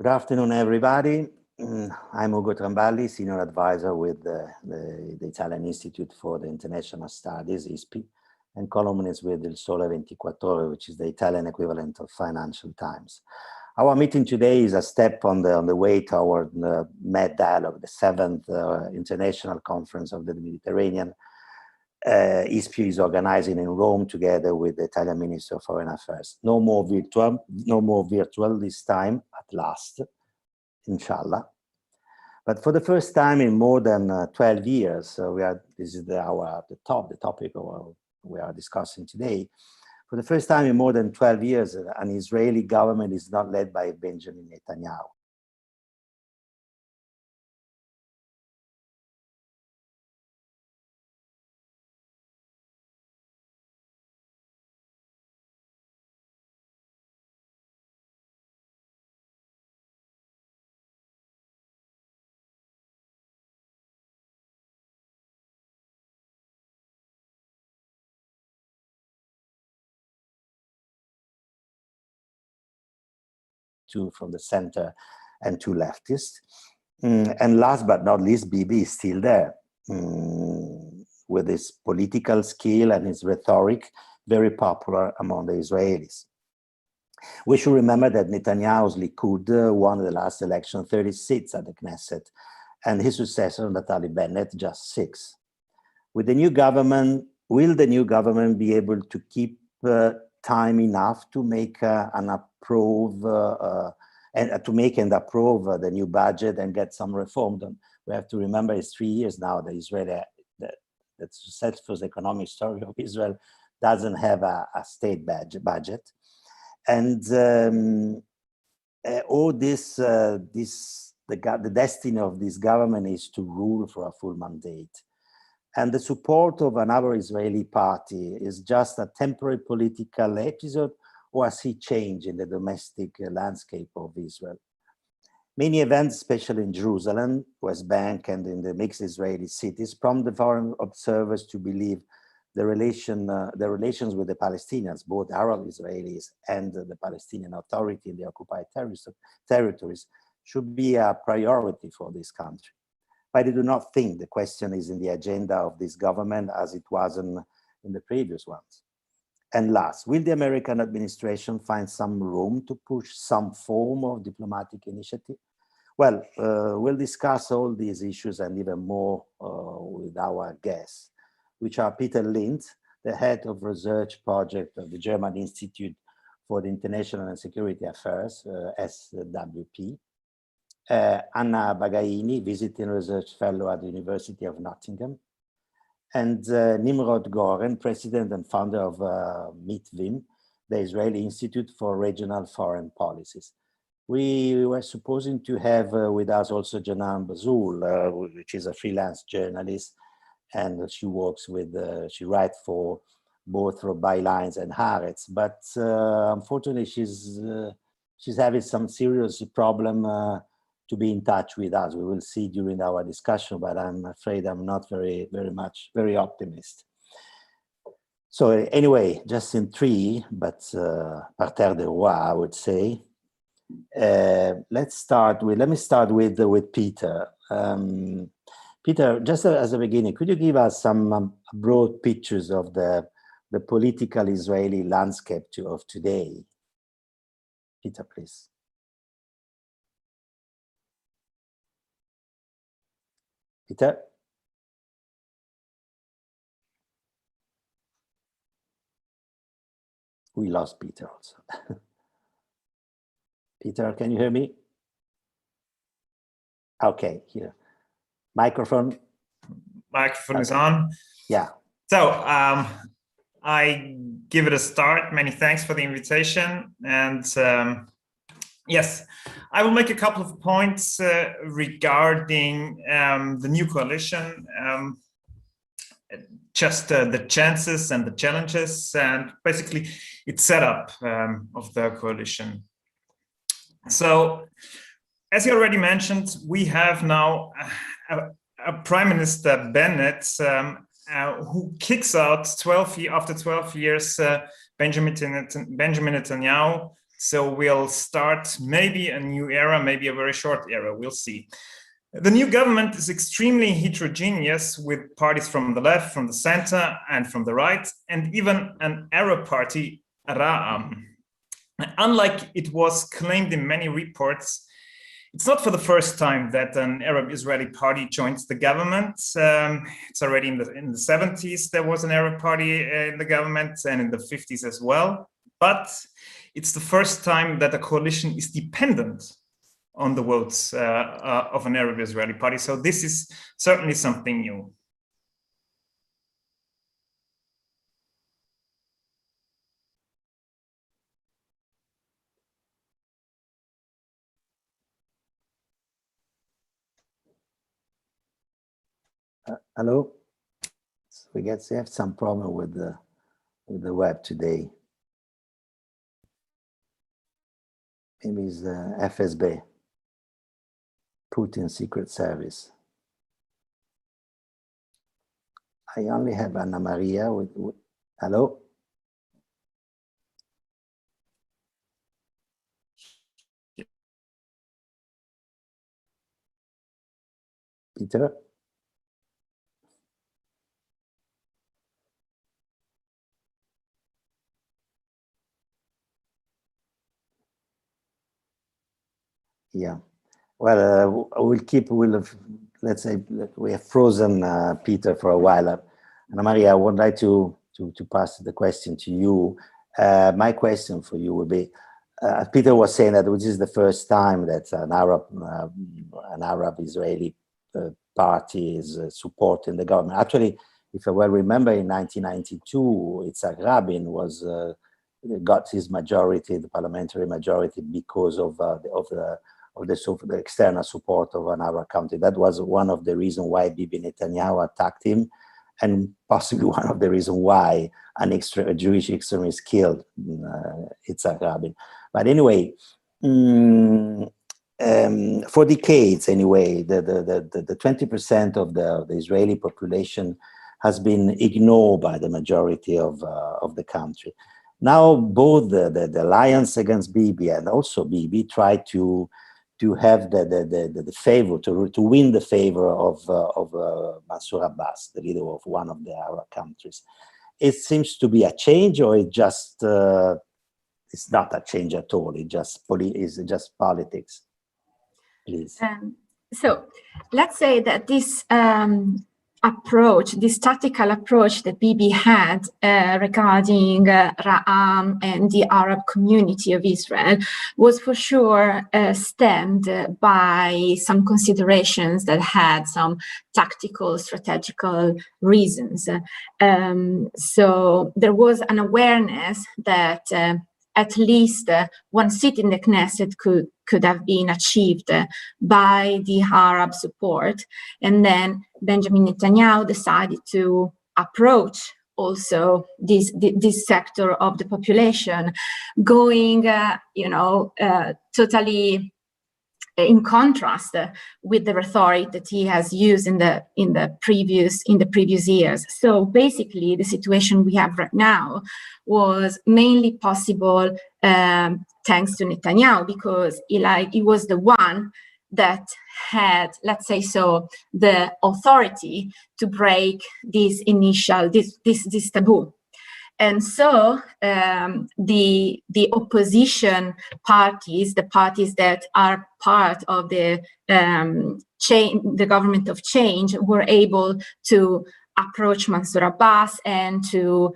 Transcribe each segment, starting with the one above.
Good afternoon, everybody. I'm Ugo Tramballi, Senior Advisor with the Italian Institute for the International Studies, ISPI, and columnist with Il Sole 24 Ore, which is the Italian equivalent of Financial Times. Our meeting today is a step on the way toward the Med Dialogue, the 7th International Conference of the Mediterranean. ISPI is organizing in Rome together with the Italian Minister of Foreign Affairs. No more virtual this time, at last, inshallah. But for the first time in more than 12 years, this is the topic we are discussing today. For the first time in more than 12 years, an Israeli government is not led by Benjamin Netanyahu. Two from the center and two leftists. And last but not least, Bibi is still there with his political skill and his rhetoric, very popular among the Israelis. We should remember that Netanyahu's Likud won the last election 30 seats at the Knesset, and his successor, Naftali Bennett, just 6. With the new government, will the new government be able to keep time enough to make and approve the new budget and get some reform done? We have to remember it's 3 years now that the successful economic story of Israel doesn't have a state budget, and all this, the destiny of this government is to rule for a full mandate. And the support of another Israeli party is just a temporary political episode, or a sea change in the domestic landscape of Israel. Many events, especially in Jerusalem, West Bank, and in the mixed Israeli cities, prompt the foreign observers to believe the relations with the Palestinians, both Arab Israelis and the Palestinian Authority in the occupied territories, should be a priority for this country. But I do not think the question is in the agenda of this government as it was in the previous ones. And last, will the American administration find some room to push some form of diplomatic initiative? Well, we'll discuss all these issues and even more with our guests, which are Peter Lind, the head of research project of the German Institute for the International and Security Affairs, SWP, Anna Bagaini, visiting research fellow at the University of Nottingham, and Nimrod Goren, president and founder of MITVIM, the Israeli Institute for Regional Foreign Policies. We were supposing to have with us also Janan Bazul, which is a freelance journalist, and she works with, she writes for both for Bylines and Haaretz, but unfortunately she's having some serious problem to be in touch with us. We will see during our discussion, but I'm afraid I'm not very optimist. So anyway, just in 3, but parterre de roi, I would say. Let me start with Peter. Peter, just as a beginning, could you give us some broad pictures of the political Israeli landscape of today? Peter, please. Peter? We lost Peter also. Peter, can you hear me? Okay, here. Microphone. Microphone is on. Yeah. So I give it a start. Many thanks for the invitation. And yes, I will make a couple of points regarding the new coalition, just the chances and the challenges, and basically its setup of the coalition. So, as you already mentioned, we have now a Prime Minister Bennett who kicks out after 12 years Benjamin Netanyahu, So we'll start maybe a new era, maybe a very short era, we'll see. The new government is extremely heterogeneous, with parties from the left, from the center, and from the right, and even an Arab party, Ra'am. Unlike it was claimed in many reports, it's not for the first time that an Arab-Israeli party joins the government. It's already in the 70s, there was an Arab party in the government, and in the 50s as well. But it's the first time that a coalition is dependent on the votes of an Arab-Israeli party. So this is certainly something new. Hello. So we have some problem with the web today. Maybe it's the FSB, Putin Secret Service. I only have Anna Maria with hello. Peter. Yeah, well, let's say we have frozen Peter for a while. Anna Maria, I would like to pass the question to you. My question for you would be, Peter was saying that this is the first time that an Arab Israeli party is supporting the government. Actually, if I well remember, in 1992, Yitzhak Rabin got his majority, the parliamentary majority, because of the external support of an Arab country. That was one of the reasons why Bibi Netanyahu attacked him, and possibly one of the reasons why a Jewish extremist killed Yitzhak Rabin. But anyway, for decades anyway, the 20% of the Israeli population has been ignored by the majority of the country. Now both the alliance against Bibi and also Bibi try to have the favor, to win the favor of Mansour Abbas, the leader of one of the Arab countries. It seems to be a change, or it just it's not a change at all. It's just politics. Please. So let's say that this approach, this tactical approach that Bibi had regarding Ra'am and the Arab community of Israel was for sure stemmed by some considerations that had some tactical, strategical reasons. So there was an awareness that at least one seat in the Knesset could have been achieved by the Arab support. And then Benjamin Netanyahu decided to approach also this sector of the population, going, totally in contrast with the rhetoric that he has used in the previous years. So basically, the situation we have right now was mainly possible thanks to Netanyahu, because he was the one that had, let's say so, the authority to break this taboo. And so the opposition parties, the parties that are part of the government of change, were able to approach Mansour Abbas and to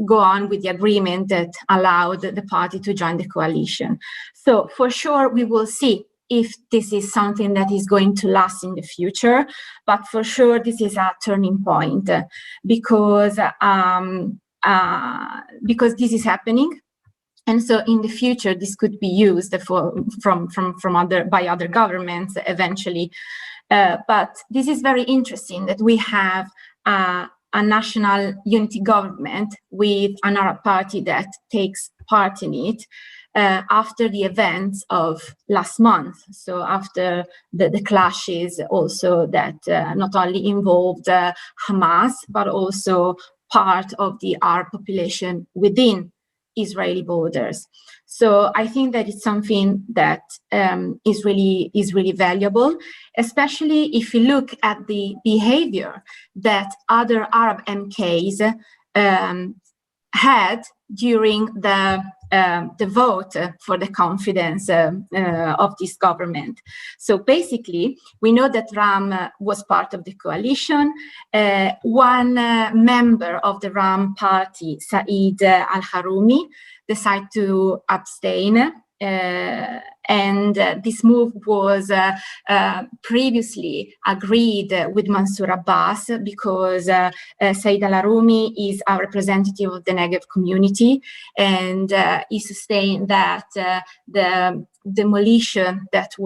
go on with the agreement that allowed the party to join the coalition. So for sure, we will see if this is something that is going to last in the future, but for sure this is a turning point because this is happening, and so in the future this could be used by other governments eventually. But this is very interesting that we have a national unity government with an Arab party that takes part in it. After the events of last month, so after the clashes also that not only involved Hamas, but also part of the Arab population within Israeli borders. So I think that it's something that is really valuable, especially if you look at the behavior that other Arab MKs had during the vote for the confidence of this government. So basically, we know that Ram was part of the coalition. One member of the Ram party, Saeed Al-Harumi, decided to abstain. And this move was previously agreed with Mansour Abbas because Saeed Al-Harumi is a representative of the Negev community, and he sustained that the demolition that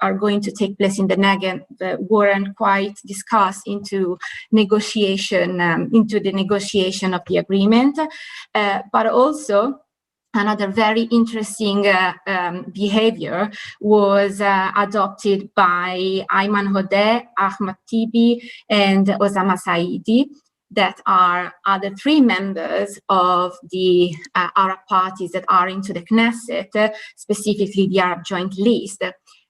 are going to take place in the Negev weren't quite discussed into negotiation, into the negotiation of the agreement, but also another very interesting behavior was adopted by Ayman Hodeh, Ahmad Tibi, and Osama Saidi, that are other three members of the Arab parties that are into the Knesset, specifically the Arab Joint List.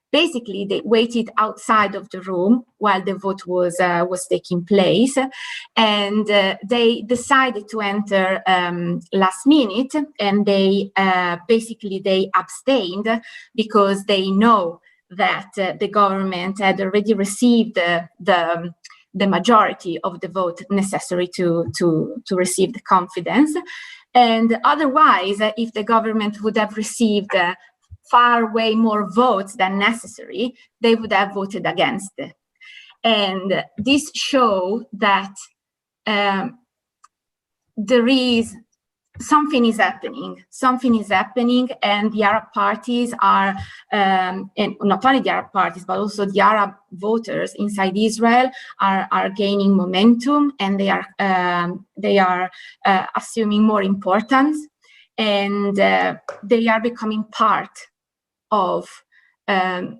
Basically, they waited outside of the room while the vote was taking place, and they decided to enter last minute, and they abstained because they know that the government had already received the majority of the vote necessary to receive the confidence, and otherwise, if the government would have received far way more votes than necessary, they would have voted against it. And this shows that there is something is happening, and the Arab parties are, and not only the Arab parties, but also the Arab voters inside Israel are gaining momentum, and they are assuming more importance, and they are becoming part of the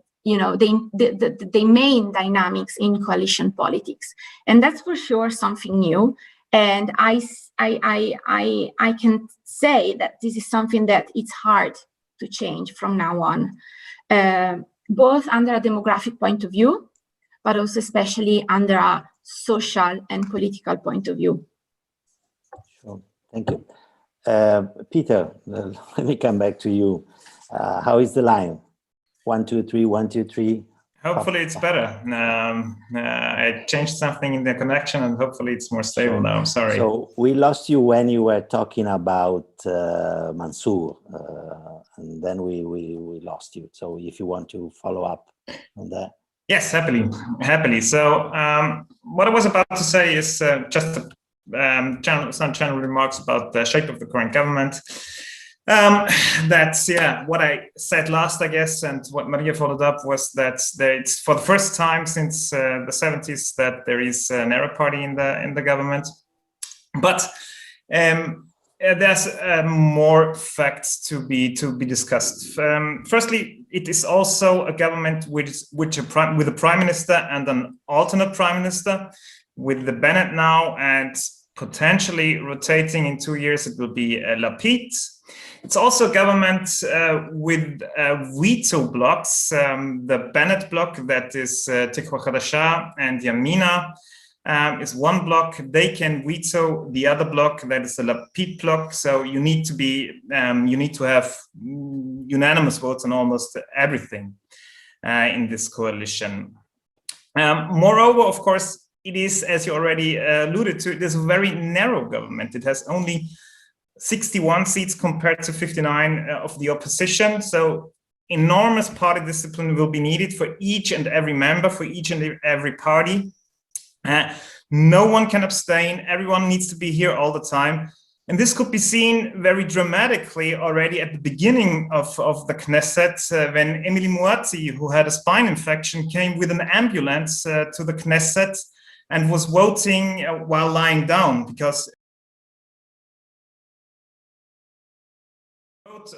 main dynamics in coalition politics, and that's for sure something new. And I can say that this is something that it's hard to change from now on, both under a demographic point of view, but also especially under a social and political point of view. Sure, thank you. Peter, let me come back to you. How is the line? 1, 2, 3, 1, 2, 3. Hopefully it's better. I changed something in the connection, and hopefully it's more stable now. Sorry. So we lost you when you were talking about Mansour, and then we lost you. So if you want to follow up on that. Yes, happily. So what I was about to say is just some general remarks about the shape of the current government. That's what I said last, I guess, and what Maria followed up was that it's for the first time since the 70s that there is an Arab party in the government. But there's more facts to be discussed. Firstly, it is also a government with a prime minister and an alternate prime minister, with the Bennett now, and potentially rotating in 2 years it will be Lapid. It's also a government with veto blocks. The Bennett bloc, that is Tikva Hadasha and Yamina, is one block. They can veto the other block, that is the Lapid bloc. So you need to have unanimous votes on almost everything in this coalition. Moreover, of course, it is, as you already alluded to, it is a very narrow government. It has only 61 seats compared to 59 of the opposition. So enormous party discipline will be needed for each and every member, for each and every party. No one can abstain. Everyone needs to be here all the time. And this could be seen very dramatically already at the beginning of the Knesset, when Emily Muatzi, who had a spine infection, came with an ambulance to the Knesset and was voting while lying down, because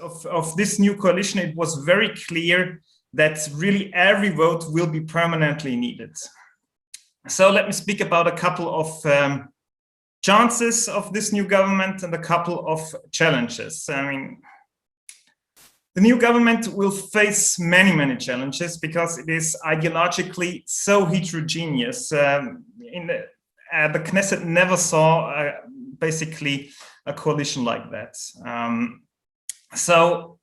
of this new coalition, it was very clear that really every vote will be permanently needed. So let me speak about a couple of chances of this new government and a couple of challenges. I mean, the new government will face many, many challenges because it is ideologically so heterogeneous. The Knesset never saw basically a coalition like that. So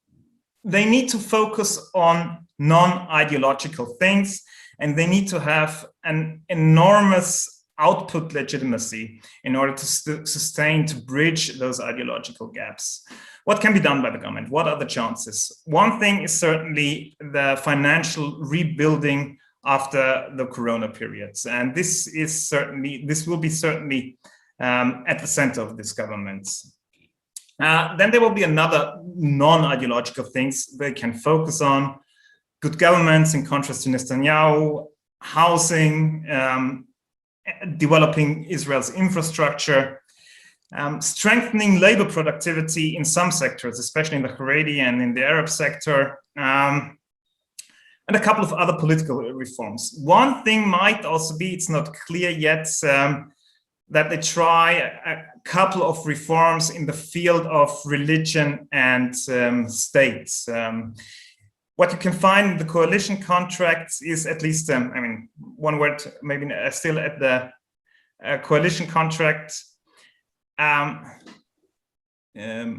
they need to focus on non-ideological things, and they need to have an enormous output legitimacy in order to sustain, to bridge those ideological gaps. What can be done by the government? What are the chances? One thing is certainly the financial rebuilding after the Corona periods. And this will be certainly at the center of this government. Then there will be another non-ideological things they can focus on: good governance in contrast to Netanyahu, housing, developing Israel's infrastructure, strengthening labor productivity in some sectors, especially in the Haredi and in the Arab sector, and a couple of other political reforms. One thing might also be, it's not clear yet, that they try a couple of reforms in the field of religion and states. What you can find in the coalition contracts is at least, I mean, one word, maybe still at the coalition contract.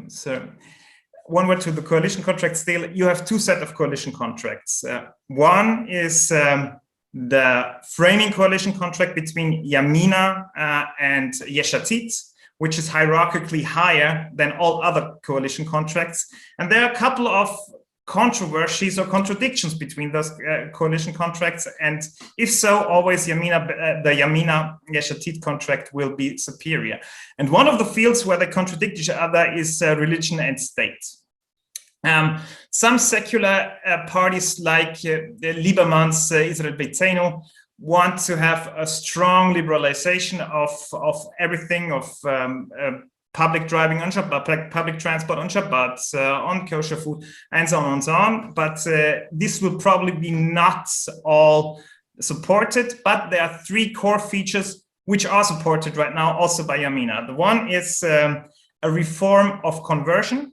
So one word to the coalition contract still, you have two sets of coalition contracts. One is the framing coalition contract between Yamina and Yesh Atid, which is hierarchically higher than all other coalition contracts. And there are a couple of controversies or contradictions between those coalition contracts, and if so, always the Yamina Yesh Atid contract will be superior. And one of the fields where they contradict each other is religion and state. Some secular parties like Lieberman's Israel Beitenu want to have a strong liberalization of everything, of public driving on Shabbat, public transport on Shabbat, on kosher food, and so on and so on. But this will probably be not all supported, but there are three core features which are supported right now also by Yamina. The one is a reform of conversion,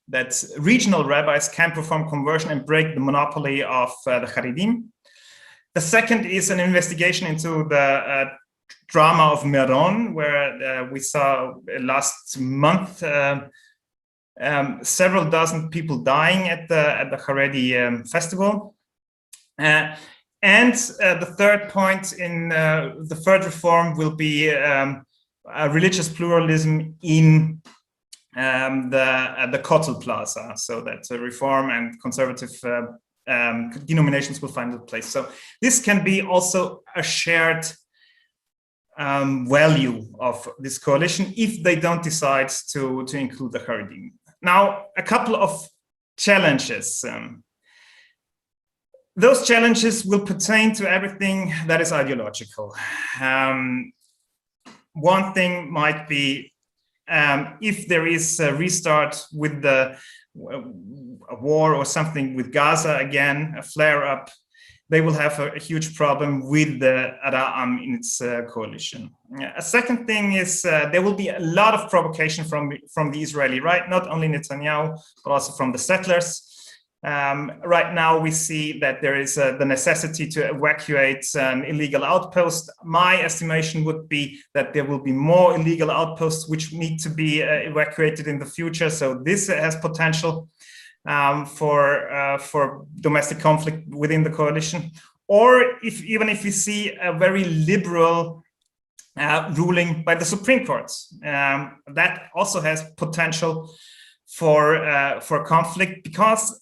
that regional rabbis can perform conversion and break the monopoly of the Haredim. The second is an investigation into the drama of Meron, where we saw last month several dozen people dying at the Haredi festival. And the third point in the third reform will be religious pluralism in the Kotel Plaza, so that reform and conservative denominations will find a place. So this can be also a shared value of this coalition if they don't decide to include the Haredim. Now, a couple of challenges. Those challenges will pertain to everything that is ideological. One thing might be if there is a restart with a war or something with Gaza again, a flare-up, they will have a huge problem with the Ra'am in its coalition. A second thing is there will be a lot of provocation from the Israeli right, not only Netanyahu, but also from the settlers. Right now, we see that there is the necessity to evacuate an illegal outpost. My estimation would be that there will be more illegal outposts which need to be evacuated in the future. So this has potential for domestic conflict within the coalition. Or even if we see a very liberal ruling by the Supreme Court, that also has potential for conflict, because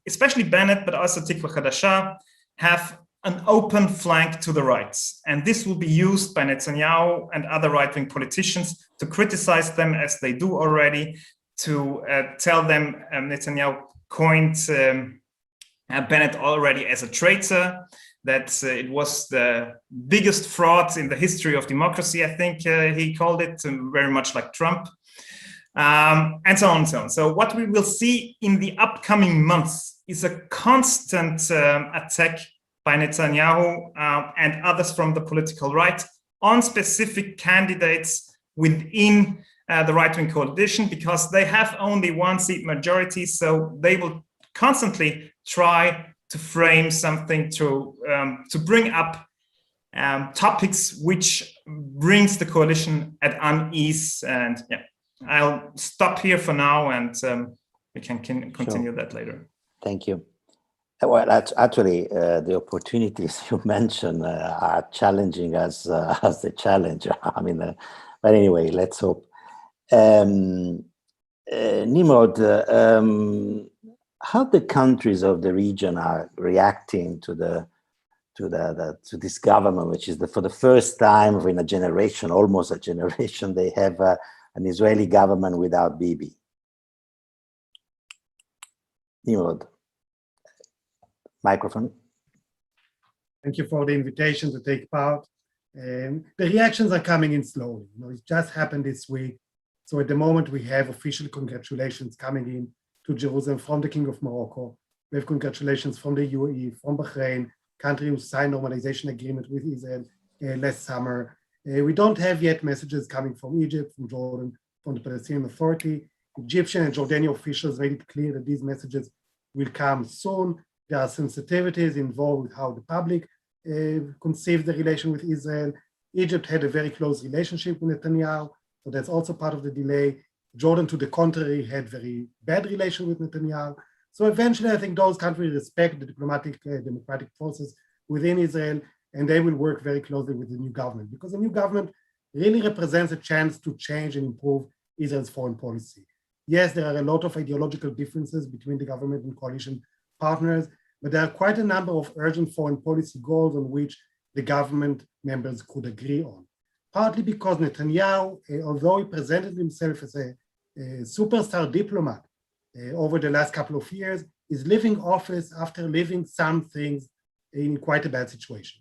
especially Bennett, but also Tikva Hadasha, have an open flank to the right. And this will be used by Netanyahu and other right-wing politicians to criticize them, as they do already, to tell them Netanyahu coined Bennett already as a traitor, that it was the biggest fraud in the history of democracy, I think he called it, very much like Trump. And so on and so on. So what we will see in the upcoming months is a constant attack by Netanyahu and others from the political right on specific candidates within the right-wing coalition, because they have only one seat majority, so they will constantly try to frame something to bring up topics which brings the coalition at unease. And yeah, I'll stop here for now, and we can continue that later. Thank you. Well, actually, the opportunities you mentioned are challenging as the challenge. I mean, but anyway, let's hope. Nimrod, how the countries of the region are reacting to this government, which is for the first time in a generation, almost a generation, they have an Israeli government without Bibi. Nimrod, microphone. Thank you for the invitation to take part. The reactions are coming in slowly. It just happened this week. So at the moment, we have official congratulations coming in to Jerusalem from the King of Morocco. We have congratulations from the UAE, from Bahrain, country who signed normalization agreement with Israel last summer. We don't have yet messages coming from Egypt, from Jordan, from the Palestinian Authority. Egyptian and Jordanian officials made it clear that these messages will come soon. There are sensitivities involved with how the public conceives the relation with Israel. Egypt had a very close relationship with Netanyahu, so that's also part of the delay. Jordan, to the contrary, had very bad relation with Netanyahu. So eventually, I think those countries respect the diplomatic, democratic process within Israel, and they will work very closely with the new government, because the new government really represents a chance to change and improve Israel's foreign policy. Yes, there are a lot of ideological differences between the government and coalition partners, but there are quite a number of urgent foreign policy goals on which the government members could agree on. Partly because Netanyahu, although he presented himself as a superstar diplomat over the last couple of years, is leaving office after leaving some things in quite a bad situation.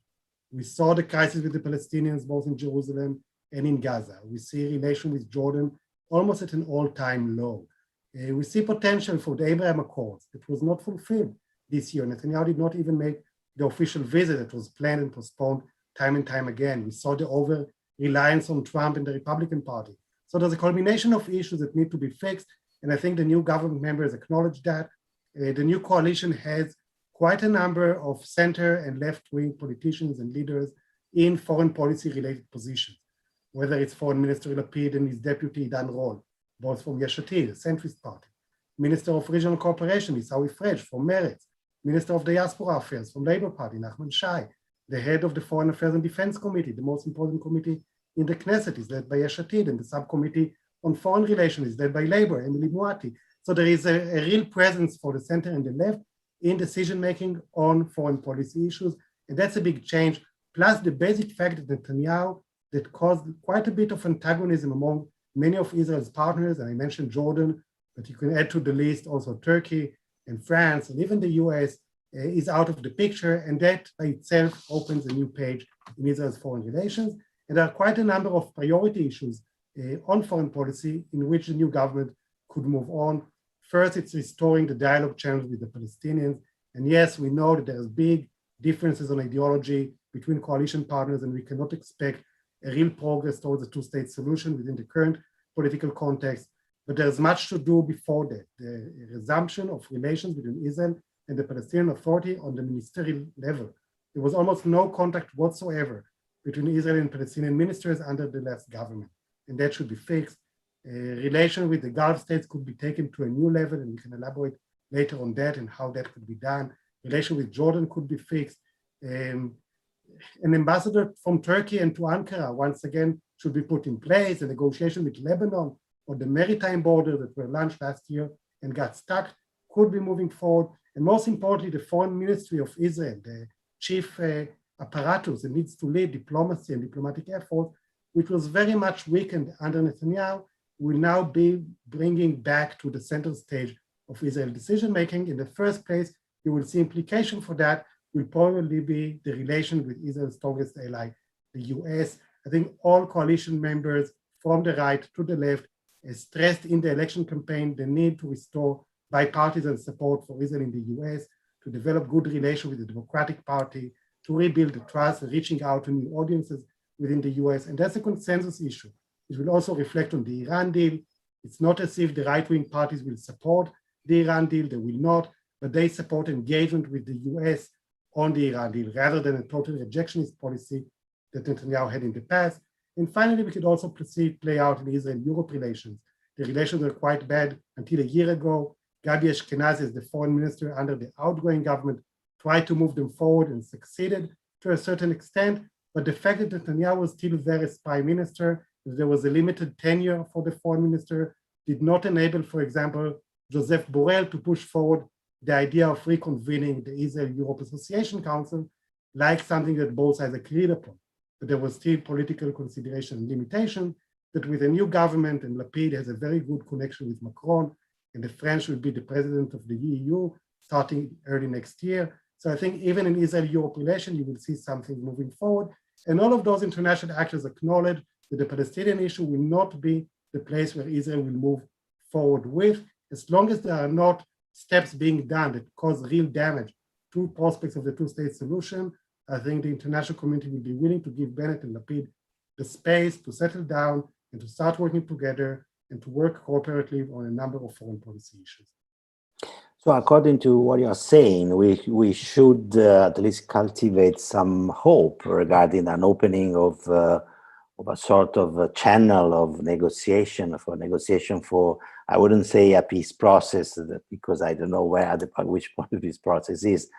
We saw the crisis with the Palestinians, both in Jerusalem and in Gaza. We see relation with Jordan almost at an all-time low. We see potential for the Abraham Accords that was not fulfilled this year. Netanyahu did not even make the official visit that was planned and postponed time and time again. We saw the over-reliance on Trump and the Republican Party. So there's a culmination of issues that need to be fixed, and I think the new government members acknowledge that. The new coalition has quite a number of center and left-wing politicians and leaders in foreign policy-related positions, whether it's Foreign Minister Lapid and his deputy Dan Rol, both from Yesh Atid, the centrist party, Minister of Regional Cooperation, Isawi Frej from Meretz, Minister of Diaspora Affairs from Labour Party, Nachman Shai, the head of the Foreign Affairs and Defense Committee, the most important committee in the Knesset, is led by Yesh Atid, and the subcommittee on foreign relations is led by Labour, Emily Moati. So there is a real presence for the center and the left in decision-making on foreign policy issues, and that's a big change, plus the basic fact that Netanyahu, that caused quite a bit of antagonism among many of Israel's partners, and I mentioned Jordan, but you can add to the list also Turkey and France, and even the US is out of the picture, and that by itself opens a new page in Israel's foreign relations. And there are quite a number of priority issues on foreign policy in which the new government could move on. First, it's restoring the dialogue channels with the Palestinians. And yes, we know that there's big differences on ideology between coalition partners, and we cannot expect a real progress towards a two-state solution within the current political context. But there's much to do before that. The resumption of relations between Israel and the Palestinian Authority on the ministerial level. There was almost no contact whatsoever between Israeli and Palestinian ministers under the last government, and that should be fixed. Relation with the Gulf states could be taken to a new level, and we can elaborate later on that and how that could be done. Relation with Jordan could be fixed. An ambassador from Turkey and to Ankara, once again, should be put in place. A negotiation with Lebanon on the maritime border that were launched last year and got stuck could be moving forward. And most importantly, the foreign ministry of Israel, the chief apparatus that needs to lead diplomacy and diplomatic effort, which was very much weakened under Netanyahu, will now be bringing back to the center stage of Israel decision-making. In the first place, you will see implication for that will probably be the relation with Israel's strongest ally, the US. I think all coalition members from the right to the left stressed in the election campaign the need to restore bipartisan support for Israel in the US, to develop good relations with the Democratic Party, to rebuild the trust, reaching out to new audiences within the US, and that's a consensus issue. It will also reflect on the Iran deal. It's not as if the right-wing parties will support the Iran deal, they will not, but they support engagement with the US on the Iran deal rather than a total rejectionist policy that Netanyahu had in the past. And finally, we could also see it play out in Israel-Europe relations. The relations were quite bad until a year ago. Gabi Ashkenazi, as the foreign minister under the outgoing government, tried to move them forward and succeeded to a certain extent. But the fact that Netanyahu was still there as prime minister, there was a limited tenure for the foreign minister, did not enable, for example, Joseph Borrell to push forward the idea of reconvening the Israel-Europe Association Council, like something that both sides agreed upon. But there was still political consideration and limitation that with a new government, and Lapid has a very good connection with Macron, and the French will be the president of the EU starting early next year. So I think even in Israel-Europe relation, you will see something moving forward. And all of those international actors acknowledge that the Palestinian issue will not be the place where Israel will move forward with, as long as there are not steps being done that cause real damage to prospects of the two-state solution. I think the international community will be willing to give Bennett and Lapid the space to settle down and to start working together and to work cooperatively on a number of foreign policy issues. So according to what you're saying, we should at least cultivate some hope regarding an opening of a sort of a channel of negotiation for, I wouldn't say a peace process, because I don't know which point of this process is,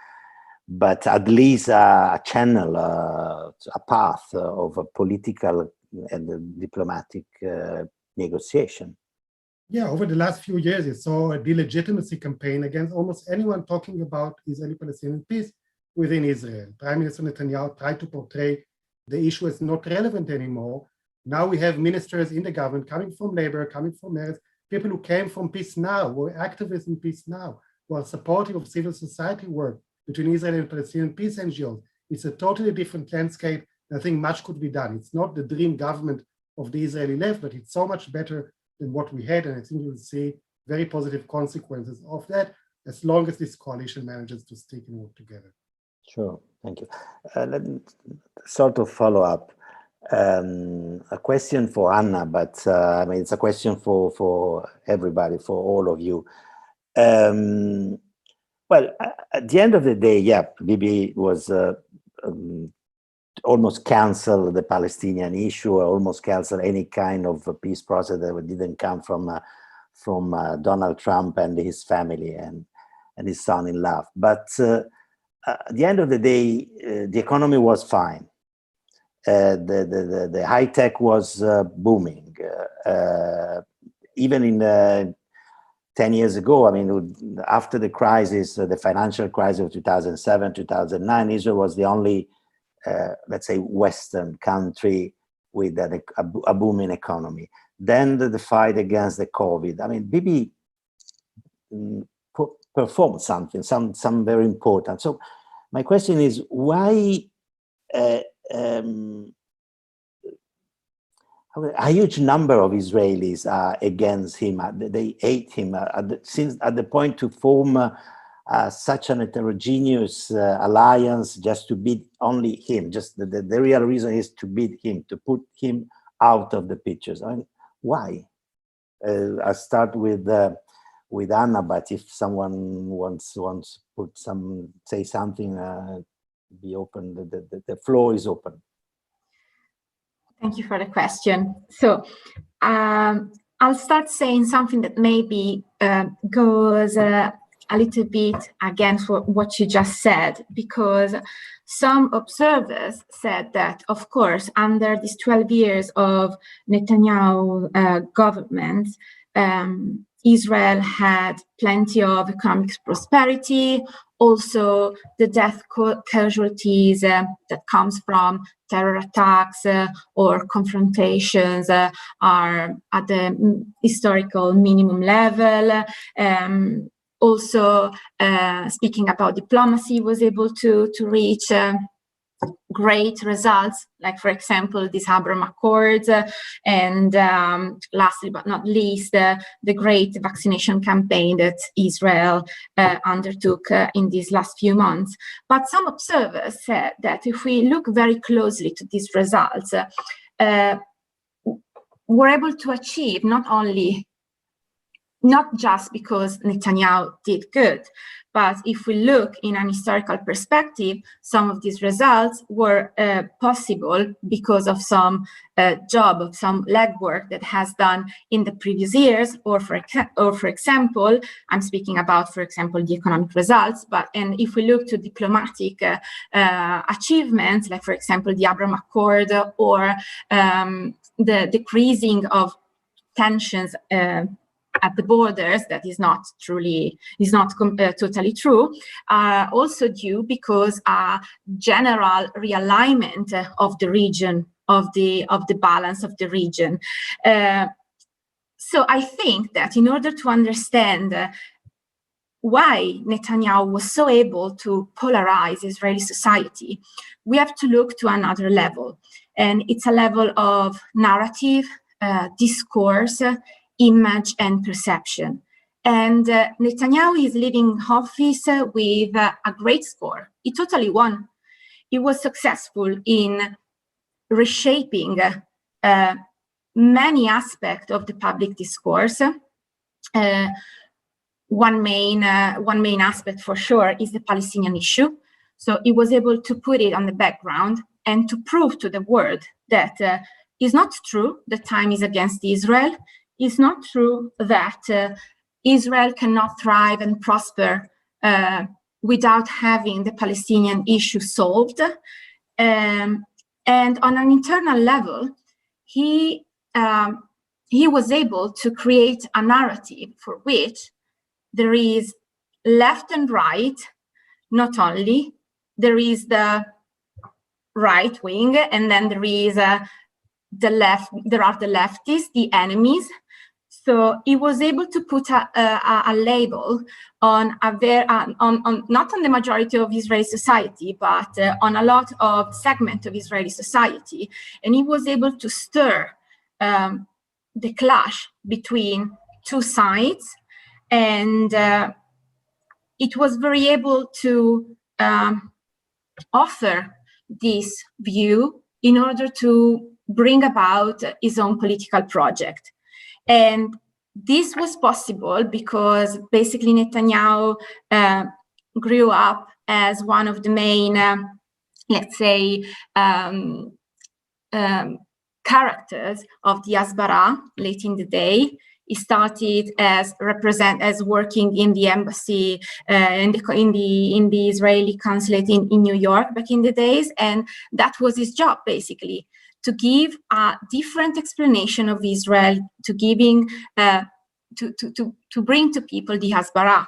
but at least a channel, a path of a political and diplomatic negotiation. Yeah, over the last few years, you saw a delegitimacy campaign against almost anyone talking about Israeli-Palestinian peace within Israel. Prime Minister Netanyahu tried to portray the issue as not relevant anymore. Now we have ministers in the government coming from labor, coming from Meretz, people who came from Peace Now, who are activists in Peace Now, who are supportive of civil society work between Israel and Palestinian peace NGOs. It's a totally different landscape. I think much could be done. It's not the dream government of the Israeli left, but it's so much better than what we had. And I think you'll see very positive consequences of that as long as this coalition manages to stick and work together. Sure, thank you. Let me sort of follow up. A question for Anna, but I mean, it's a question for everybody, for all of you. Well, at the end of the day, yeah, Bibi was almost canceled the Palestinian issue, almost canceled any kind of peace process that didn't come from Donald Trump and his family and his son-in-law. But at the end of the day, the economy was fine. The high tech was booming. Even in 10 years ago, I mean, after the crisis, the financial crisis of 2007, 2009, Israel was the only, let's say, Western country with a booming economy. Then the fight against the COVID. I mean, Bibi performed something, some very important. So my question is, why a huge number of Israelis are against him? They hate him at the point to form such an heterogeneous alliance just to beat only him. Just the real reason is to beat him, to put him out of the pictures. I mean, why? I start with Anna, but if someone wants to say something, be open. The floor is open. Thank you for the question. So I'll start saying something that maybe goes a little bit against what you just said, because some observers said that, of course, under these 12 years of Netanyahu government, Israel had plenty of economic prosperity. Also, the death casualties that comes from terror attacks or confrontations are at the historical minimum level. Also, speaking about diplomacy, was able to reach great results, like, for example, these Abraham Accords, and lastly but not least, the great vaccination campaign that Israel undertook in these last few months. But some observers said that if we look very closely to these results, we're able to achieve not just because Netanyahu did good, but if we look in an historical perspective, some of these results were possible because of some some legwork that has done in the previous years, or for example, I'm speaking about, for example, the economic results, and if we look to diplomatic achievements, like, for example, the Abraham Accord, or the decreasing of tensions at the borders, that is not totally true, are also due because a general realignment of the region, of the balance of the region. So I think that in order to understand why Netanyahu was so able to polarize Israeli society, we have to look to another level, and it's a level of narrative, discourse, image, and perception. And Netanyahu is leaving office with a great score. He totally won. He was successful in reshaping many aspects of the public discourse. One main aspect, for sure, is the Palestinian issue. So he was able to put it on the background and to prove to the world that it's not true that time is against Israel. It's not true that Israel cannot thrive and prosper without having the Palestinian issue solved. And on an internal level, he was able to create a narrative for which there is left and right. Not only there is the right wing, and then there is the left. There are the leftists, the enemies. So he was able to put a label on not on the majority of Israeli society, but on a lot of segment of Israeli society, and he was able to stir the clash between two sides, and it was very able to offer this view in order to bring about his own political project. And this was possible because basically Netanyahu grew up as one of the main, let's say, characters of the Hasbara late in the day. He started as working in the embassy, in the Israeli consulate in New York back in the days, and that was his job basically, to give a different explanation of Israel, to bring to people the Hasbara.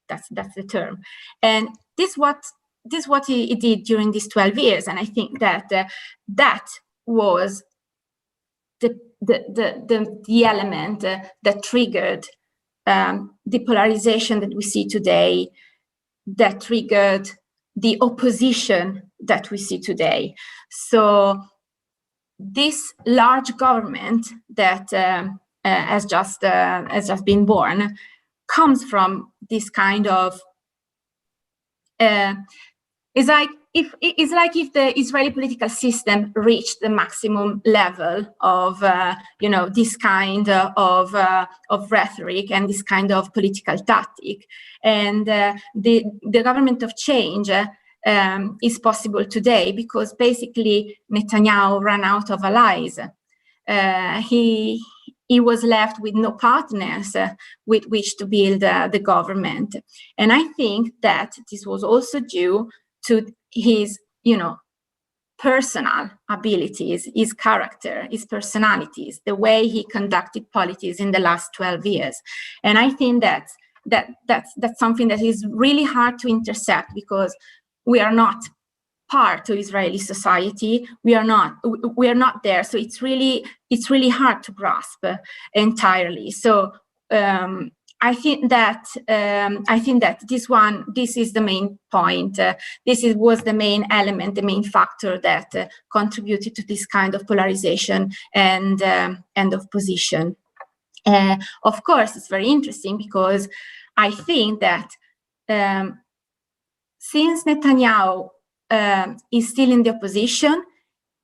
That's the term, and this what he did during these 12 years, and I think that that was the element that triggered the polarization that we see today, that triggered the opposition that we see today. So this large government that has just been born comes from this kind of it's like if the Israeli political system reached the maximum level of this kind of rhetoric and this kind of political tactic, and the government of change is possible today because basically Netanyahu ran out of allies. He was left with no partners with which to build the government. And I think that this was also due to his, personal abilities, his character, his personalities, the way he conducted politics in the last 12 years. And I think that's something that is really hard to intercept because we are not part of Israeli society. We are not there. So it's really hard to grasp entirely. So I think that this is the main point. Was the main element, the main factor that contributed to this kind of polarization and of position. Of course, it's very interesting because I think that since Netanyahu is still in the opposition,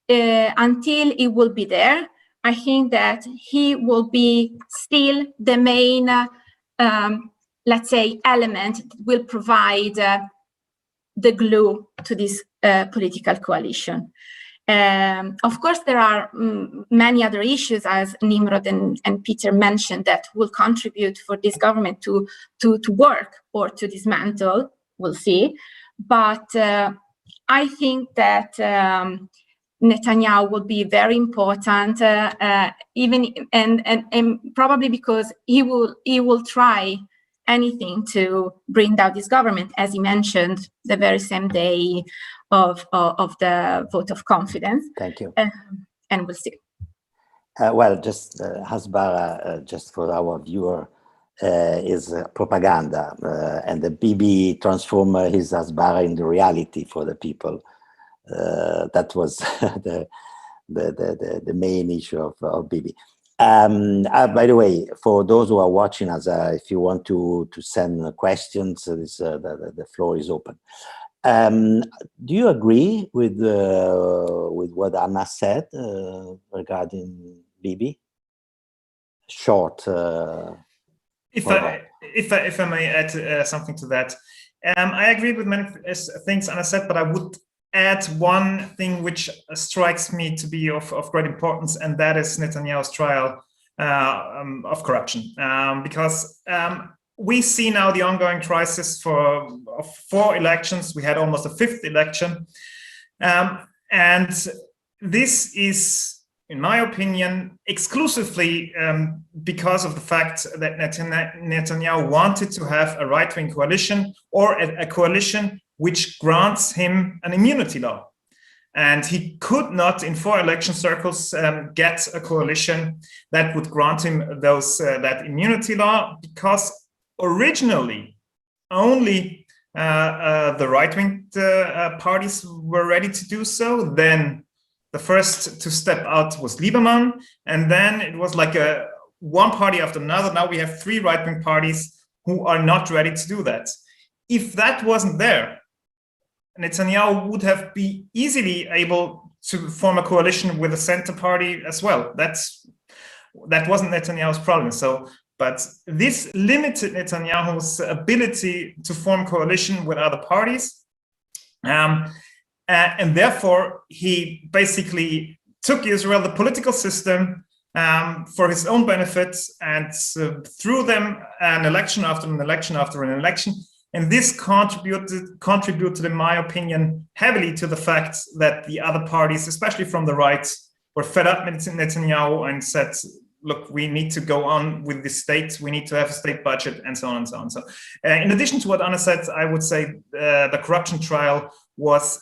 until he will be there, I think that he will be still the main, let's say, element that will provide the glue to this political coalition. Of course, there are many other issues, as Nimrod and Peter mentioned, that will contribute for this government to work or to dismantle. We'll see. But I think that Netanyahu will be very important, even and probably because he will try anything to bring down this government, as he mentioned the very same day of the vote of confidence. Thank you. And we'll see. Well, just Hasbara, just for our viewer, is propaganda, and the Bibi transformed his Hasbara into reality for the people. That was the main issue of Bibi. By the way, for those who are watching us, if you want to send questions, the floor is open. Do you agree with what Anna said regarding Bibi? Short. If I may add something to that, I agree with many things Anna said, but I would add one thing which strikes me to be of great importance, and that is Netanyahu's trial of corruption. Because we see now the ongoing crisis of 4 elections. We had almost a 5th election. And this is, in my opinion, exclusively because of the fact that Netanyahu wanted to have a right-wing coalition, or a coalition which grants him an immunity law. And he could not, in 4 election circles, get a coalition that would grant him that immunity law, because originally only the right-wing parties were ready to do so. Then the first to step out was Lieberman, and then it was like one party after another. Now we have 3 right-wing parties who are not ready to do that. If that wasn't there, Netanyahu would have been easily able to form a coalition with the center party as well. That wasn't Netanyahu's problem. But this limited Netanyahu's ability to form coalition with other parties. And therefore, he basically took Israel, the political system, for his own benefits, and threw them an election after an election after an election. And this contributed, in my opinion, heavily to the fact that the other parties, especially from the right, were fed up with Netanyahu and said, look, we need to go on with the state, we need to have a state budget, and so on and so on. So in addition to what Anna said, I would say the corruption trial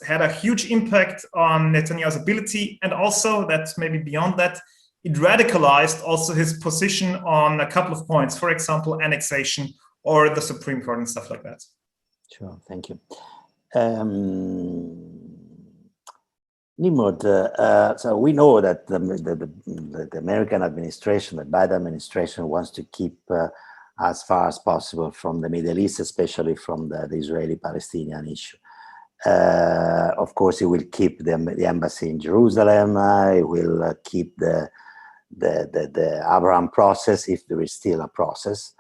had a huge impact on Netanyahu's ability, and also that maybe beyond that, it radicalized also his position on a couple of points, for example, annexation or the Supreme Court and stuff like that. Sure, thank you. Nimrod, so we know that the American administration, the Biden administration, wants to keep as far as possible from the Middle East, especially from the Israeli-Palestinian issue. Of course, it will keep the embassy in Jerusalem. It will keep the Abraham process, if there is still a process.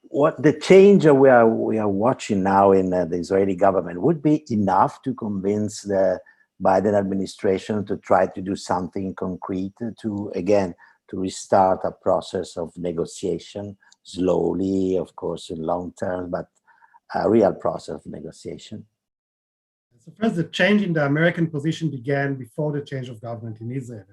What the change we are watching now in the Israeli government would be enough to convince the Biden administration to try to do something concrete to restart a process of negotiation, slowly, of course, in long term, but a real process of negotiation. So first, the change in the American position began before the change of government in Israel.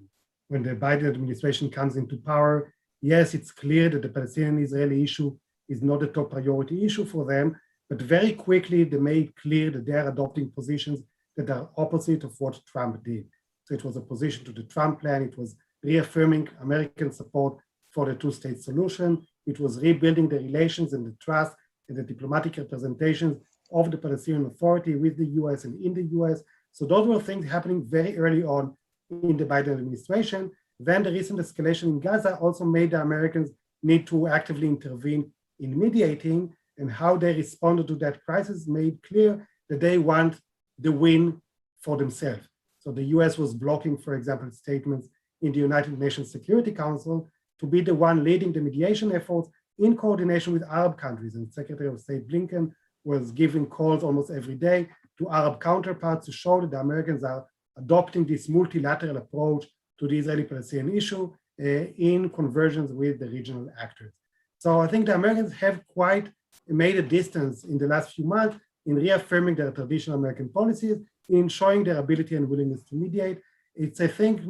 When the Biden administration comes into power, yes, it's clear that the Palestinian-Israeli issue is not a top priority issue for them, but very quickly they made clear that they are adopting positions that are opposite of what Trump did. So it was opposition to the Trump plan. It was reaffirming American support for the 2-state solution. which was rebuilding the relations and the trust and the diplomatic representations of the Palestinian Authority with the US and in the US. So those were things happening very early on in the Biden administration. Then the recent escalation in Gaza also made the Americans need to actively intervene in mediating, and how they responded to that crisis made clear that they want the win for themselves. So the US was blocking, for example, statements in the United Nations Security Council to be the one leading the mediation efforts in coordination with Arab countries. And Secretary of State Blinken was giving calls almost every day to Arab counterparts to show that the Americans are adopting this multilateral approach to the Israeli-Palestinian issue in conversions with the regional actors. So I think the Americans have quite made a distance in the last few months in reaffirming their traditional American policies, in showing their ability and willingness to mediate. It's, I think,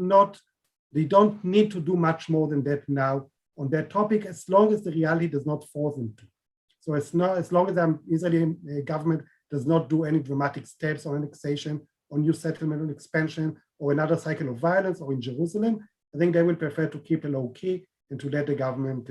they don't need to do much more than that now on that topic, as long as the reality does not force them to. So as long as the Israeli government does not do any dramatic steps on annexation, on new settlement, on expansion, or another cycle of violence, or in Jerusalem, I think they will prefer to keep a low key and to let the government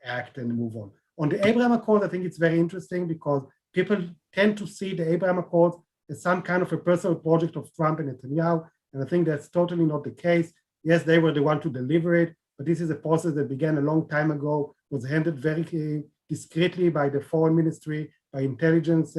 act and move on. On the Abraham Accords, I think it's very interesting because people tend to see the Abraham Accords as some kind of a personal project of Trump and Netanyahu, and I think that's totally not the case. Yes, they were the one to deliver it, but this is a process that began a long time ago, was handled very discreetly by the foreign ministry, by intelligence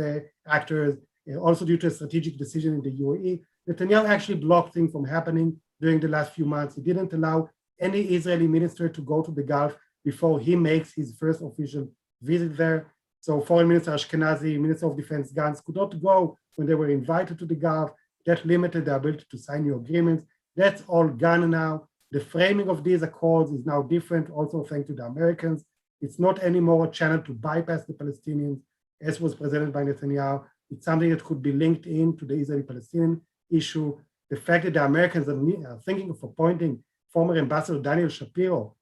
actors, also due to a strategic decision in the UAE. Netanyahu actually blocked things from happening during the last few months. He didn't allow any Israeli minister to go to the Gulf before he makes his first official visit there. So Foreign Minister Ashkenazi, Minister of Defense Gantz could not go when they were invited to the Gulf. That limited their ability to sign new agreements. That's all gone now. The framing of these accords is now different, also thanks to the Americans. It's not anymore a channel to bypass the Palestinians, as was presented by Netanyahu. It's something that could be linked in to the Israeli-Palestinian issue. The fact that the Americans are thinking of appointing former Ambassador Daniel Shapiro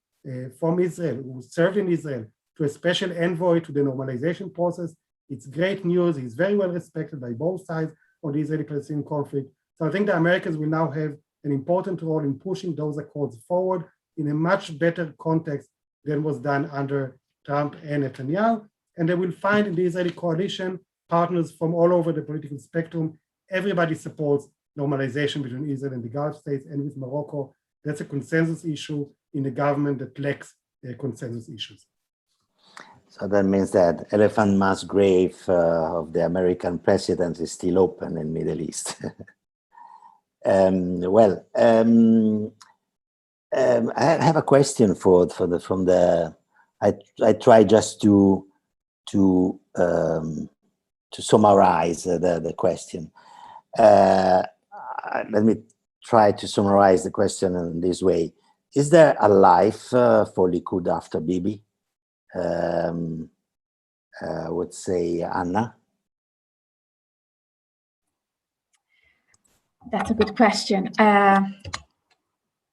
from Israel, who served in Israel, to a special envoy to the normalization process. It's great news. He's very well respected by both sides on the Israeli-Palestinian conflict. So I think the Americans will now have an important role in pushing those accords forward in a much better context than was done under Trump and Netanyahu. And they will find in the Israeli coalition partners from all over the political spectrum. Everybody supports normalization between Israel and the Gulf states and with Morocco. That's a consensus issue in a government that lacks consensus issues. So that means that elephant mass grave of the American president is still open in Middle East. I have a question I try just to summarize the question. Let me try to summarize the question in this way. Is there a life for Likud after Bibi? I would say Anna. That's a good question.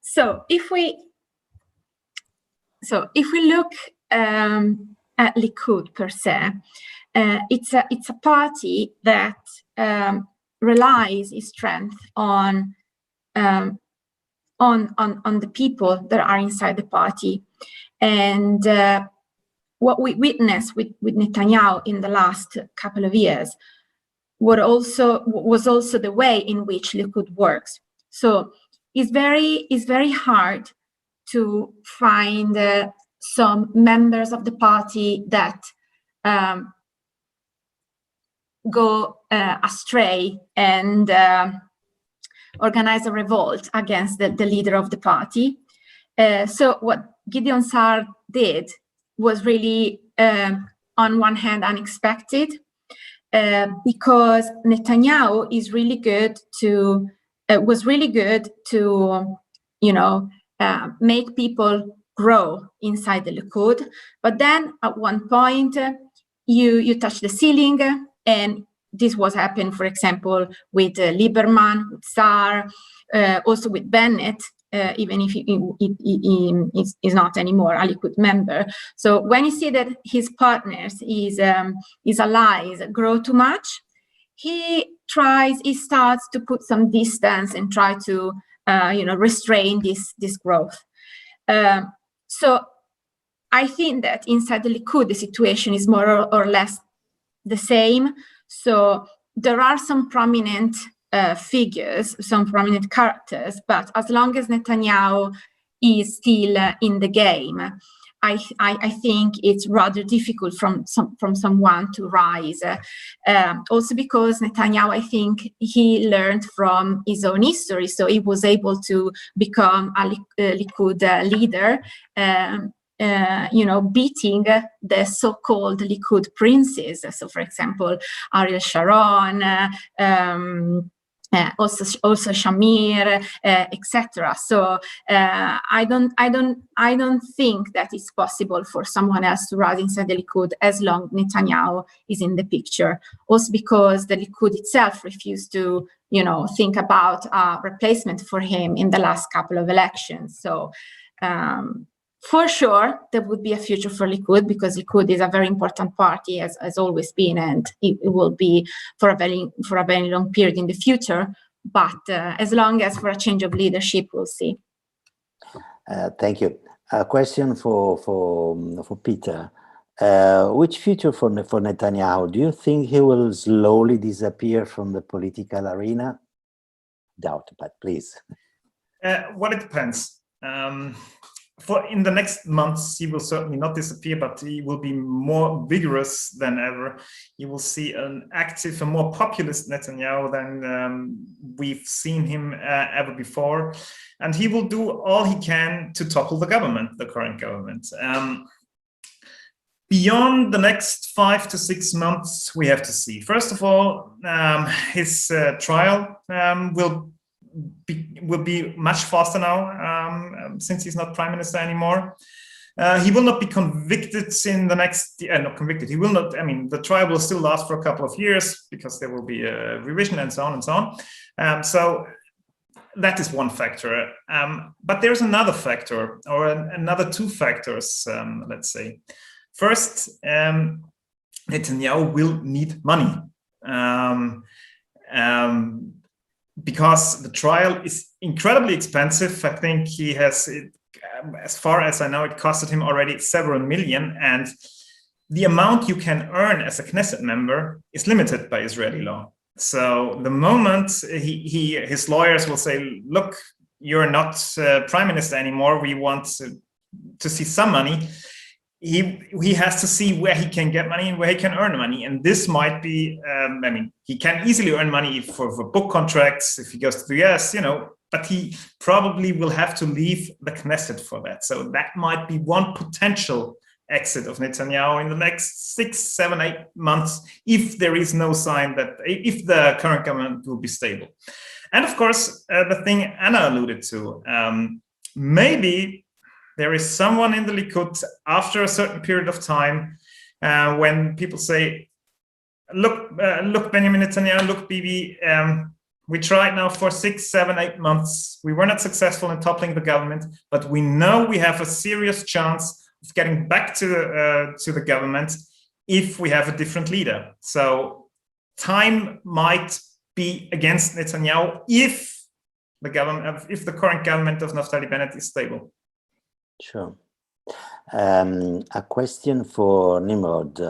So if we look at Likud per se, it's a party that relies its strength on the people that are inside the party, and what we witnessed with Netanyahu in the last couple of years was also the way in which Likud works. So it's very hard to find some members of the party that go astray and organize a revolt against the leader of the party. So what Gideon Sa'ar did was really, on one hand, unexpected, because Netanyahu was really good to, make people grow inside the Likud. But then at one point, you touch the ceiling, and this was happened, for example, with Lieberman, with Sa'ar, also with Bennett, even if he is not anymore a Likud member. So when you see that his partners, his allies grow too much, he starts to put some distance and try to restrain this growth. So I think that inside the Likud, the situation is more or less the same. So there are some prominent figures, some prominent characters, but as long as Netanyahu is still in the game, I think it's rather difficult from someone to rise. Also because Netanyahu, I think he learned from his own history, so he was able to become a Likud leader, beating the so-called Likud princes. So, for example, Ariel Sharon, also Shamir, etc. So I don't think that it's possible for someone else to rise inside the Likud as long Netanyahu is in the picture. Also because the Likud itself refused to, think about a replacement for him in the last couple of elections. So for sure, there would be a future for Likud because Likud is a very important party, has always been, and it will be for a very long period in the future. But as long as for a change of leadership, we'll see. Thank you. A question for Peter. Which future for Netanyahu? Do you think he will slowly disappear from the political arena? Doubt, but please. Well, it depends. In the next months, he will certainly not disappear, but he will be more vigorous than ever. You will see an active and more populist Netanyahu than we've seen him ever before. And he will do all he can to topple the government, the current government. Beyond the next 5 to 6 months, we have to see. First of all, his trial will be much faster now, since he's not prime minister anymore. He will not be convicted in the next, not convicted, he will not, the trial will still last for a couple of years because there will be a revision and so on and so on. So that is one factor. But there's another factor, or another two factors, let's say. First, Netanyahu will need money. Because the trial is incredibly expensive. I think he has, as far as I know, it costed him already several million, and the amount you can earn as a Knesset member is limited by Israeli law. So the moment his lawyers will say, look, you're not prime minister anymore, we want to see some money, he has to see where he can get money and where he can earn money. And this might be, he can easily earn money for book contracts if he goes to the US, but he probably will have to leave the Knesset for that. So that might be one potential exit of Netanyahu in the next 6, 7, 8 months, if there is no sign that, if the current government will be stable. And of course, the thing Anna alluded to, maybe there is someone in the Likud after a certain period of time when people say, look, Benjamin Netanyahu, look, Bibi, we tried now for 6, 7, 8 months. We were not successful in toppling the government, but we know we have a serious chance of getting back to the government if we have a different leader. So time might be against Netanyahu if the current government of Naftali Bennett is stable. Sure. A question for Nimrod.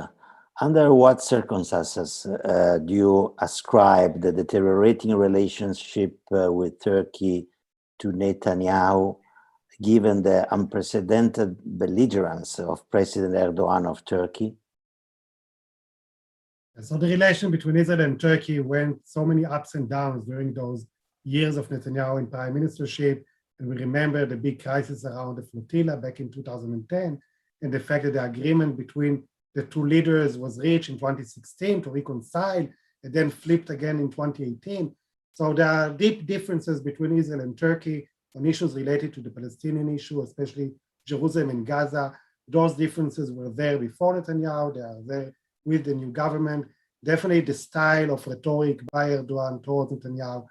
Under what circumstances do you ascribe the deteriorating relationship with Turkey to Netanyahu, given the unprecedented belligerence of President Erdogan of Turkey? So the relation between Israel and Turkey went so many ups and downs during those years of Netanyahu in prime ministership. And we remember the big crisis around the flotilla back in 2010, and the fact that the agreement between the two leaders was reached in 2016 to reconcile, and then flipped again in 2018. So there are deep differences between Israel and Turkey on issues related to the Palestinian issue, especially Jerusalem and Gaza. Those differences were there before Netanyahu, they are there with the new government. Definitely the style of rhetoric by Erdogan towards Netanyahu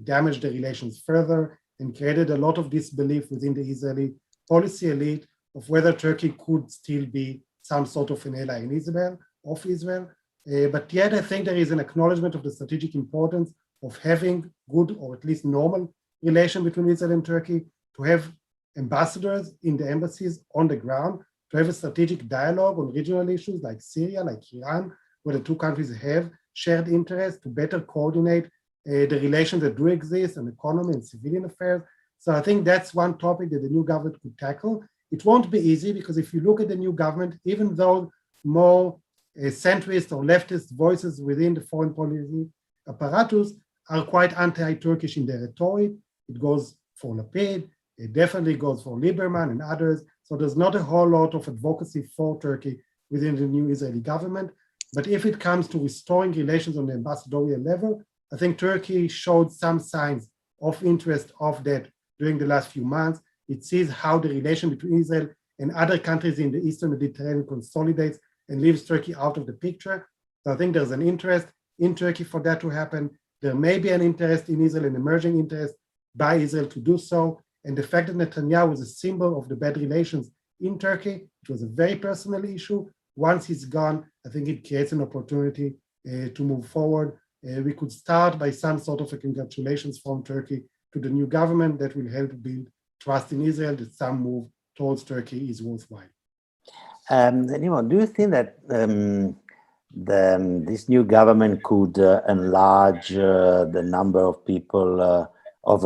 damaged the relations further and created a lot of disbelief within the Israeli policy elite of whether Turkey could still be some sort of an ally in Israel, but yet I think there is an acknowledgement of the strategic importance of having good or at least normal relation between Israel and Turkey, to have ambassadors in the embassies on the ground to have a strategic dialogue on regional issues like Syria, like Iran, where the two countries have shared interests, to better coordinate the relations that do exist in economy and civilian affairs. So I think that's one topic that the new government could tackle. It won't be easy, because if you look at the new government, even though more centrist or leftist voices within the foreign policy apparatus are quite anti-Turkish in their rhetoric, it goes for Lapid, it definitely goes for Lieberman and others. So there's not a whole lot of advocacy for Turkey within the new Israeli government. But if it comes to restoring relations on the ambassadorial level, I think Turkey showed some signs of interest of that during the last few months. It sees how the relation between Israel and other countries in the Eastern Mediterranean consolidates and leaves Turkey out of the picture. So I think there's an interest in Turkey for that to happen. There may be an interest in Israel, an emerging interest by Israel to do so. And the fact that Netanyahu is a symbol of the bad relations in Turkey, it was a very personal issue. Once he's gone, I think it creates an opportunity to move forward. We could start by some sort of a congratulations from Turkey to the new government that will help build trust in Israel, that some move towards Turkey is worthwhile. Do you think that this new government could enlarge the number of people of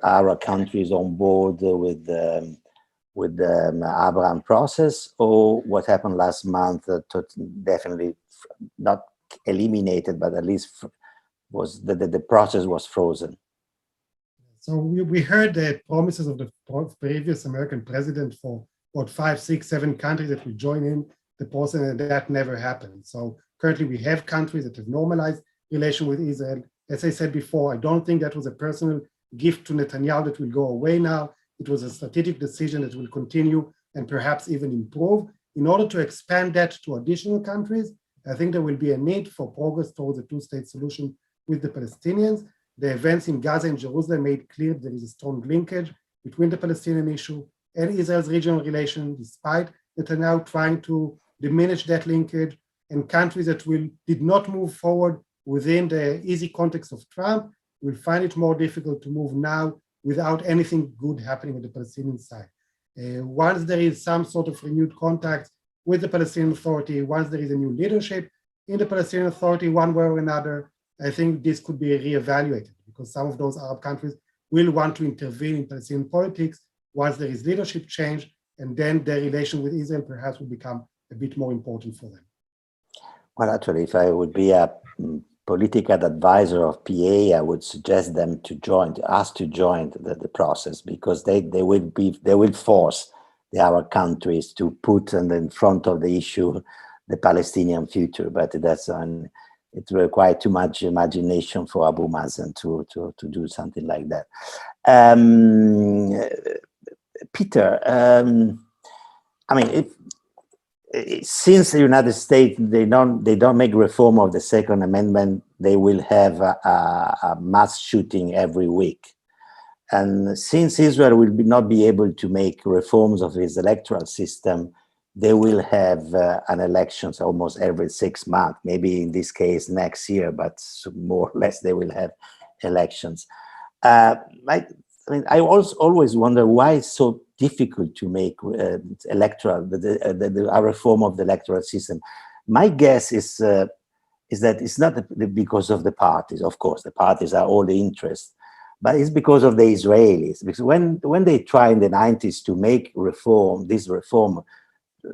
Arab countries on board with the Abraham process, or what happened last month definitely not eliminated, but at least was the process was frozen? So we heard the promises of the previous American president for about 5, 6, 7 countries that will join in the process, and that never happened. So currently we have countries that have normalized relation with Israel. As I said before, I don't think that was a personal gift to Netanyahu that will go away now. It was a strategic decision that will continue and perhaps even improve. In order to expand that to additional countries, I think there will be a need for progress towards a two-state solution with the Palestinians. The events in Gaza and Jerusalem made clear there is a strong linkage between the Palestinian issue and Israel's regional relation, despite Netanyahu trying to diminish that linkage. And countries that did not move forward within the easy context of Trump will find it more difficult to move now without anything good happening on the Palestinian side. Once there is some sort of renewed contact with the Palestinian Authority, once there is a new leadership in the Palestinian Authority, one way or another, I think this could be reevaluated, because some of those Arab countries will want to intervene in Palestinian politics once there is leadership change, and then their relation with Israel perhaps will become a bit more important for them. Well, actually, if I would be a political advisor of PA, I would suggest them to ask to join the process, because they will force the Arab countries to put in front of the issue the Palestinian future. But it requires too much imagination for Abu Mazen to do something like that. Peter, I mean, since the United States they don't make reform of the Second Amendment, they will have a mass shooting every week. And since Israel will not be able to make reforms of its electoral system, they will have an elections almost every 6 months. Maybe in this case next year, but more or less they will have elections. I always wonder why it's so difficult to make a reform of the electoral system. My guess is that it's not because of the parties. Of course, the parties are all the interest, but it's because of the Israelis. Because when they try in the 90s to make this reform,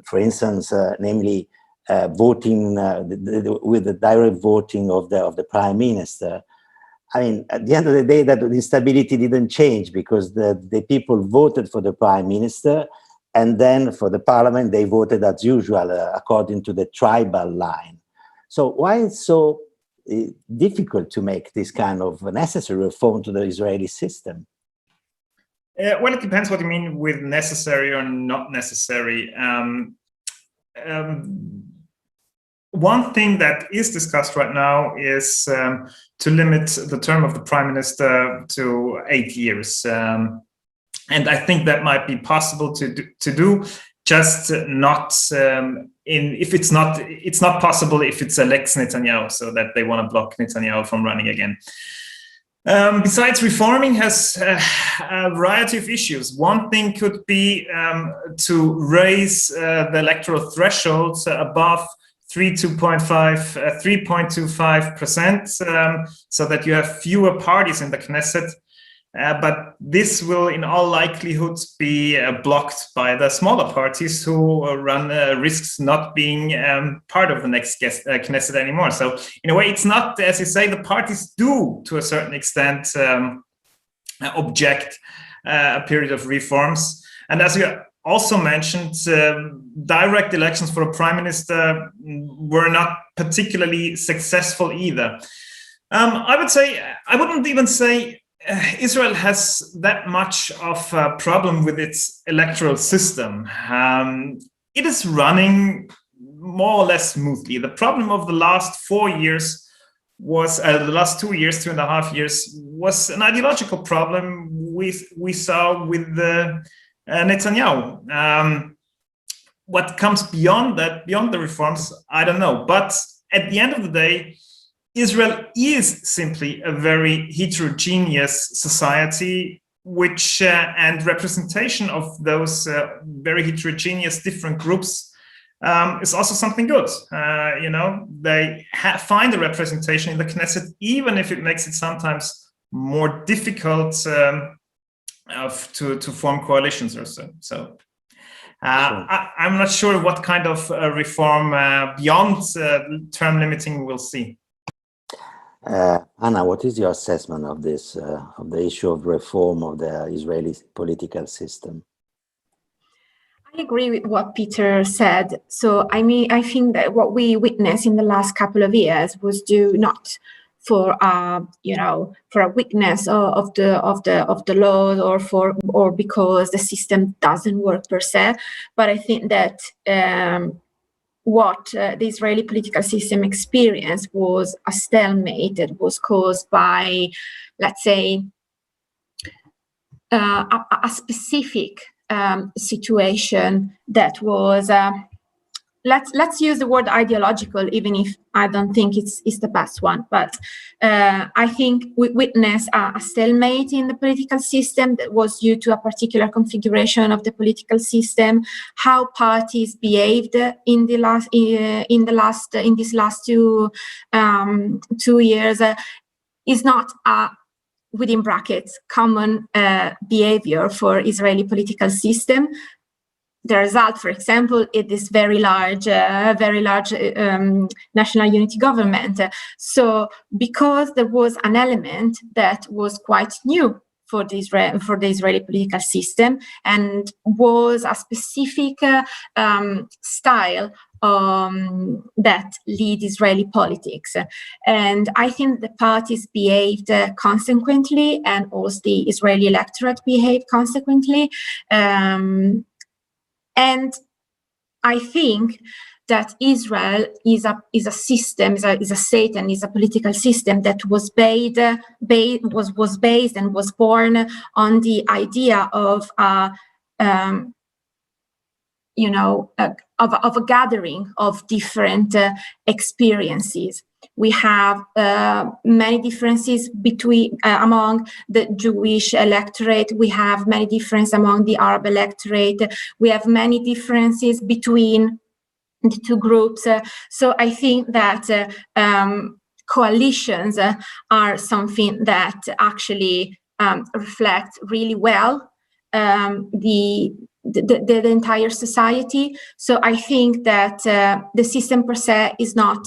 for instance, namely voting with the direct voting of the prime minister, I mean, at the end of the day, that the instability didn't change, because the people voted for the prime minister, and then for the parliament, they voted as usual, according to the tribal line. So why it's so difficult to make this kind of necessary reform to the Israeli system? Well, it depends what you mean with necessary or not necessary. One thing that is discussed right now is to limit the term of the prime minister to 8 years. And I think that might be possible to do, just not it's not possible if it's elects Netanyahu, so that they want to block Netanyahu from running again. Besides reforming has a variety of issues. One thing could be to raise the electoral thresholds above 3.25%, so that you have fewer parties in the Knesset. But this will in all likelihood be blocked by the smaller parties who run risks not being part of the next Knesset anymore. So in a way, it's not, as you say, the parties do to a certain extent object a period of reforms. And as you also mentioned, direct elections for a prime minister were not particularly successful either. I wouldn't even say Israel has that much of a problem with its electoral system. It is running more or less smoothly. The problem of the last 4 years was, the last 2 years, 2.5 years, was an ideological problem we saw with Netanyahu. What comes beyond that, beyond the reforms, I don't know. But at the end of the day, Israel is simply a very heterogeneous society, which and representation of those very heterogeneous different groups is also something good. They find a representation in the Knesset, even if it makes it sometimes more difficult to form coalitions or so. So I'm not sure what kind of reform beyond term limiting we'll see. Anna, what is your assessment of this, of the issue of reform of the Israeli political system? I agree with what Peter said. So, I think that what we witnessed in the last couple of years was due not for for a weakness of the laws or because the system doesn't work per se, but I think that what the Israeli political system experienced was a stalemate that was caused by, let's say, a specific situation that was, let's use the word ideological, even if I don't think it's the best one. But I think we witnessed a stalemate in the political system that was due to a particular configuration of the political system, how parties behaved in these last 2 years is not a, within brackets, common behavior for Israeli political system. The result, for example, is this very large national unity government. So, because there was an element that was quite new for the Israeli political system and was a specific style that lead Israeli politics. And I think the parties behaved consequently, and also the Israeli electorate behaved consequently. And I think that Israel is a system, is a state, and is a political system that was based and was born on the idea of a gathering of different experiences. We have many differences among the Jewish electorate. We have many differences among the Arab electorate. We have many differences between the two groups. So I think that coalitions are something that actually reflect really well the entire society. So I think that the system per se is not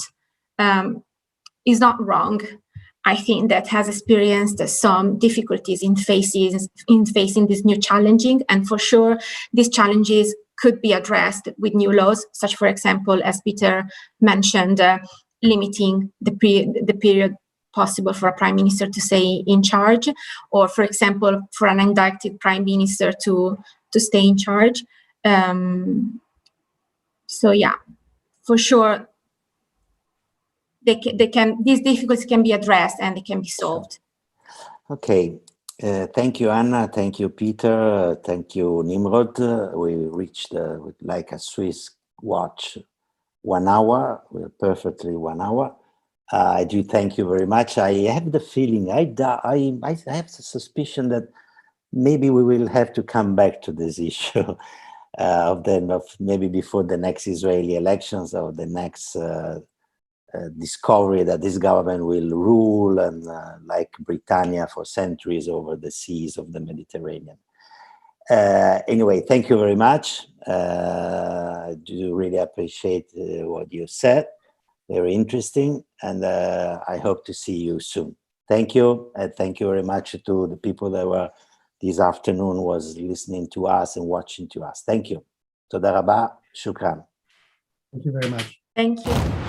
wrong. I think that has experienced some difficulties in facing this new challenging, and for sure these challenges could be addressed with new laws, such, for example, as Peter mentioned, limiting the period possible for a prime minister to stay in charge, or, for example, for an indicted prime minister to stay in charge. So yeah, for sure, these difficulties can be addressed and they can be solved. Okay, thank you, Anna. Thank you, Peter. Thank you, Nimrod. We reached like a Swiss watch 1 hour. We're perfectly 1 hour. I do thank you very much. I have the feeling, I have the suspicion that maybe we will have to come back to this issue of maybe before the next Israeli elections or the next discovery that this government will rule and like Britannia for centuries over the seas of the Mediterranean. Anyway, thank you very much. I do really appreciate what you said. Very interesting, and I hope to see you soon. Thank you, and thank you very much to the people that were this afternoon was listening to us and watching to us. Thank you. Toda rabba, shukran. Thank you very much. Thank you.